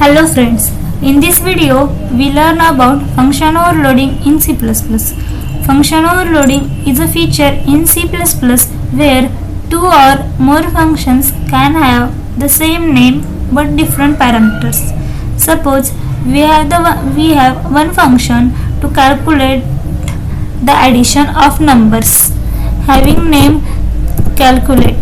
Hello friends, in this video we learn about function overloading in C++. Function overloading is a feature in C++ where two or more functions can have the same name but different parameters. Suppose we have one function to calculate the addition of numbers having name calculate.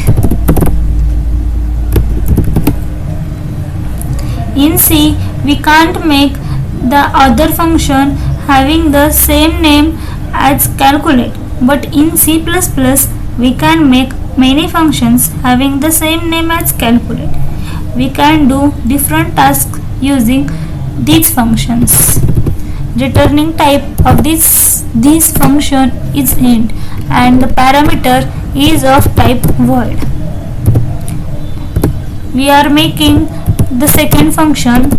In C, we can't make the other function having the same name as calculate, but in C++ we can make many functions having the same name as calculate. We can do different tasks using these functions. Returning type of this function is int and the parameter is of type void. We are making the second function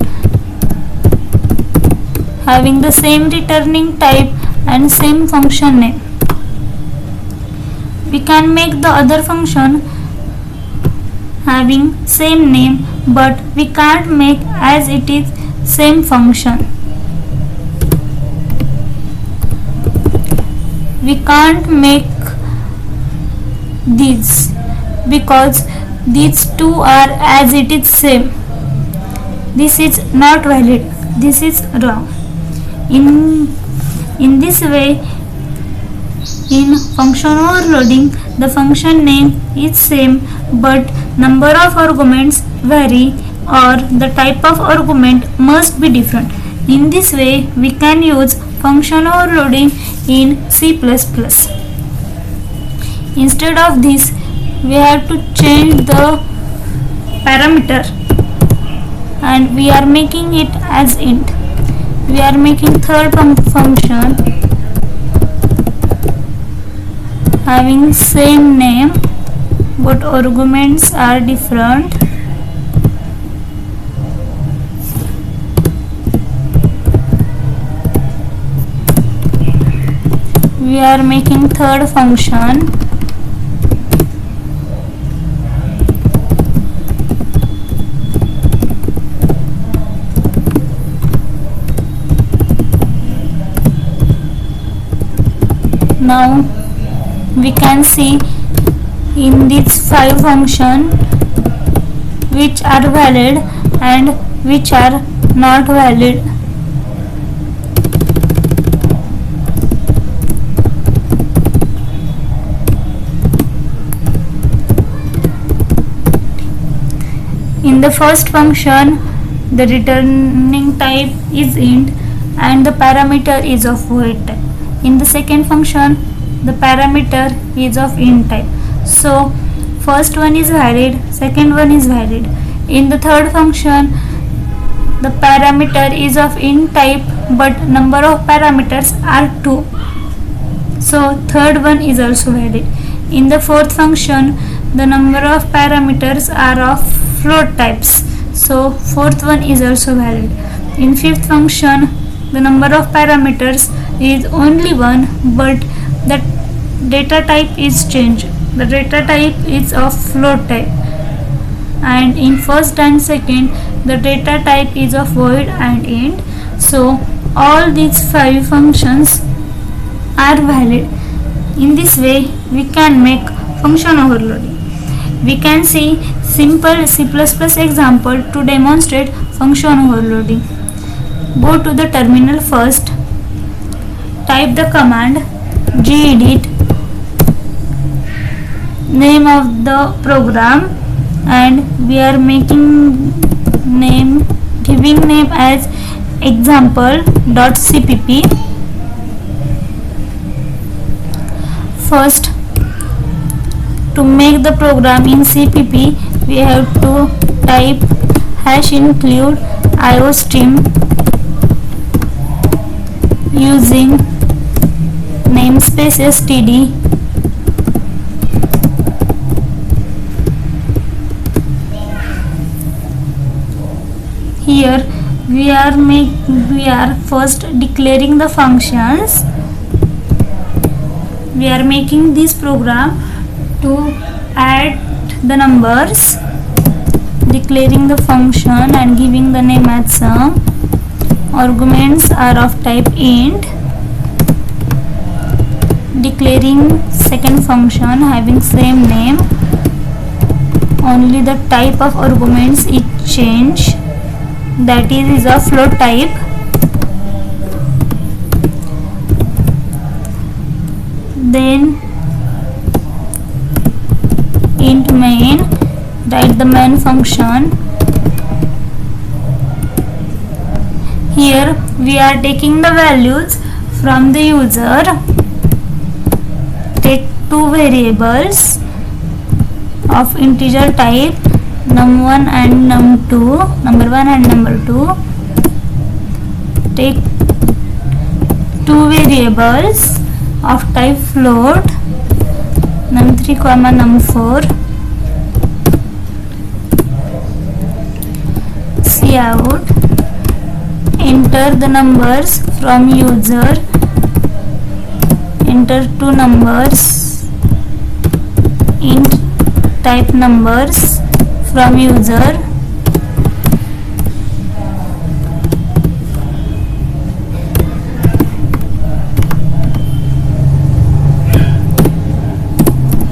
having the same returning type and same function name. We can make the other function having same name, but we can't make as it is same function. We can't make these because these two are as it is same. This is not valid. This is wrong. In this way, in function overloading, the function name is same but number of arguments vary or the type of argument must be different. In this way, we can use function overloading in C++. Instead of this, we have to change the parameter and we are making it as int. We are making third function having same name but arguments are different. We are making third function now. We can see in these 5 functions which are valid and which are not valid. In the first function, the returning type is int and the parameter is of void type. In the second function, the parameter is of int type. So first one is valid, second one is valid. In the third function, the parameter is of int type but number of parameters are 2. So third one is also valid. In the fourth function, the number of parameters are of float types. So fourth one is also valid. In fifth function, the number of parameters is only 1 but the data type is changed. The data type is of float type. And in first and second, the data type is of void and int. So all these 5 functions are valid. In this way, we can make function overloading. We can see simple C++ example to demonstrate function overloading. Go to the terminal first. Type the command gedit name of the program and we are making giving name as example.cpp. First, to make the program in CPP, we have to type #include iostream using namespace std. Here we are first declaring the functions. We are making this program to add the numbers. declaring the function and giving the name as sum. Arguments are of type int. Declaring second function having same name, only the type of arguments is changed, that is a float type. Then int main, write the main function. Here we are taking the values from the user. Take two variables of integer type, num1 and num2, number 1 and number 2. Take two variables of type float, num3 comma num4. Cout, enter the numbers from user, enter two numbers, int type numbers from user.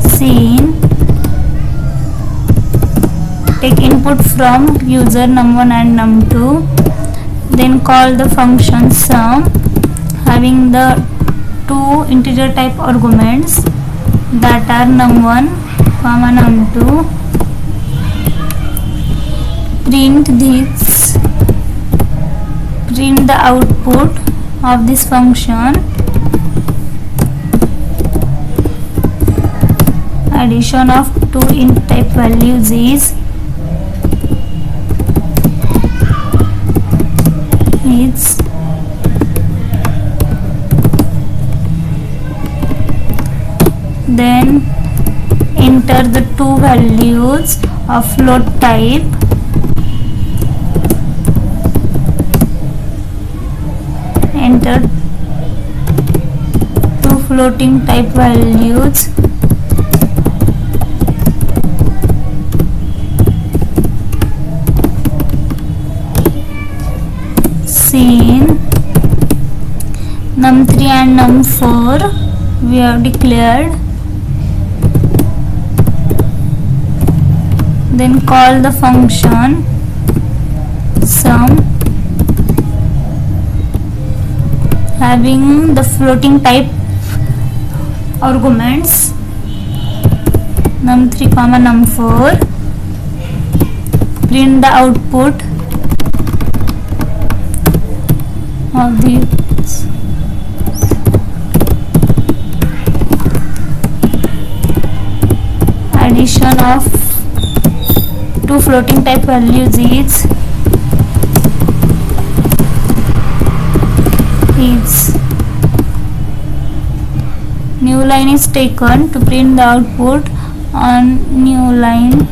Scene, take input from user num1 and num2, then call the function sum having the two integer type arguments that are num1 comma num2. Print this, print the output of this function. Addition of two int type values is then enter the two values of float type. Enter two floating type values. Scene, num3 and num4 we have declared. Then call the function sum having the floating type arguments num3 comma num4. Print the output of these. Addition of two floating type values is new line is taken to print the output on new line.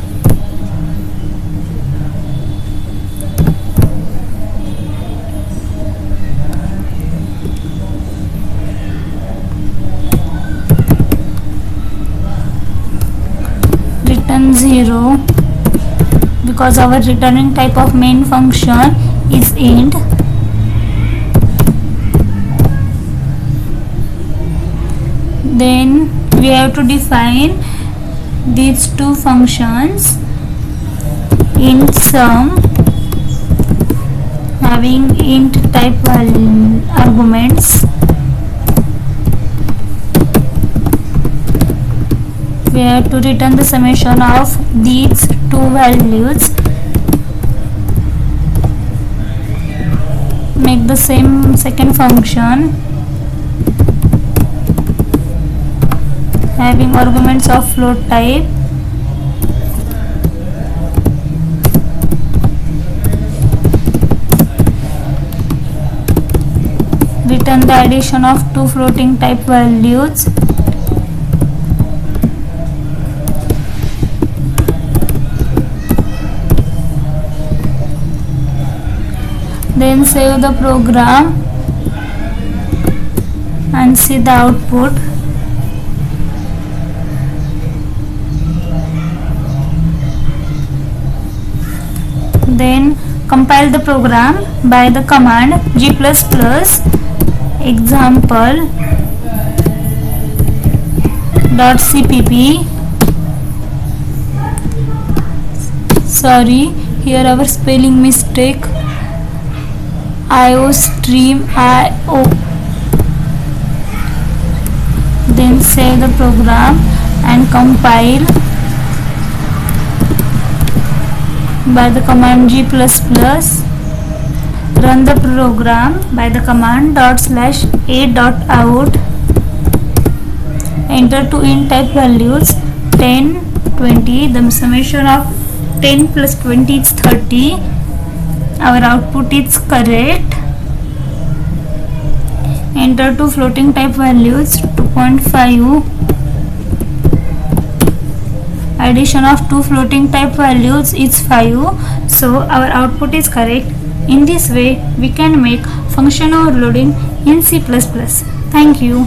Return 0 because our returning type of main function is int. Then we have to define these two functions. Int sum having int type arguments. We have to return the summation of these two values. Make the same second function having arguments of float type. Return the addition of two floating type values. Then save the program and see the output. Then compile the program by the command g++ example.cpp. Sorry, here our spelling mistake. iostream.io. Then save the program and compile by the command g++. Run the program by the command ./a.out. Enter two int type values 10, 20. The summation of 10 plus 20 is 30. Our output is correct. Enter two floating type values 2.5. Addition of two floating type values is 5. So our output is correct. In this way we can make function overloading in C++. Thank you.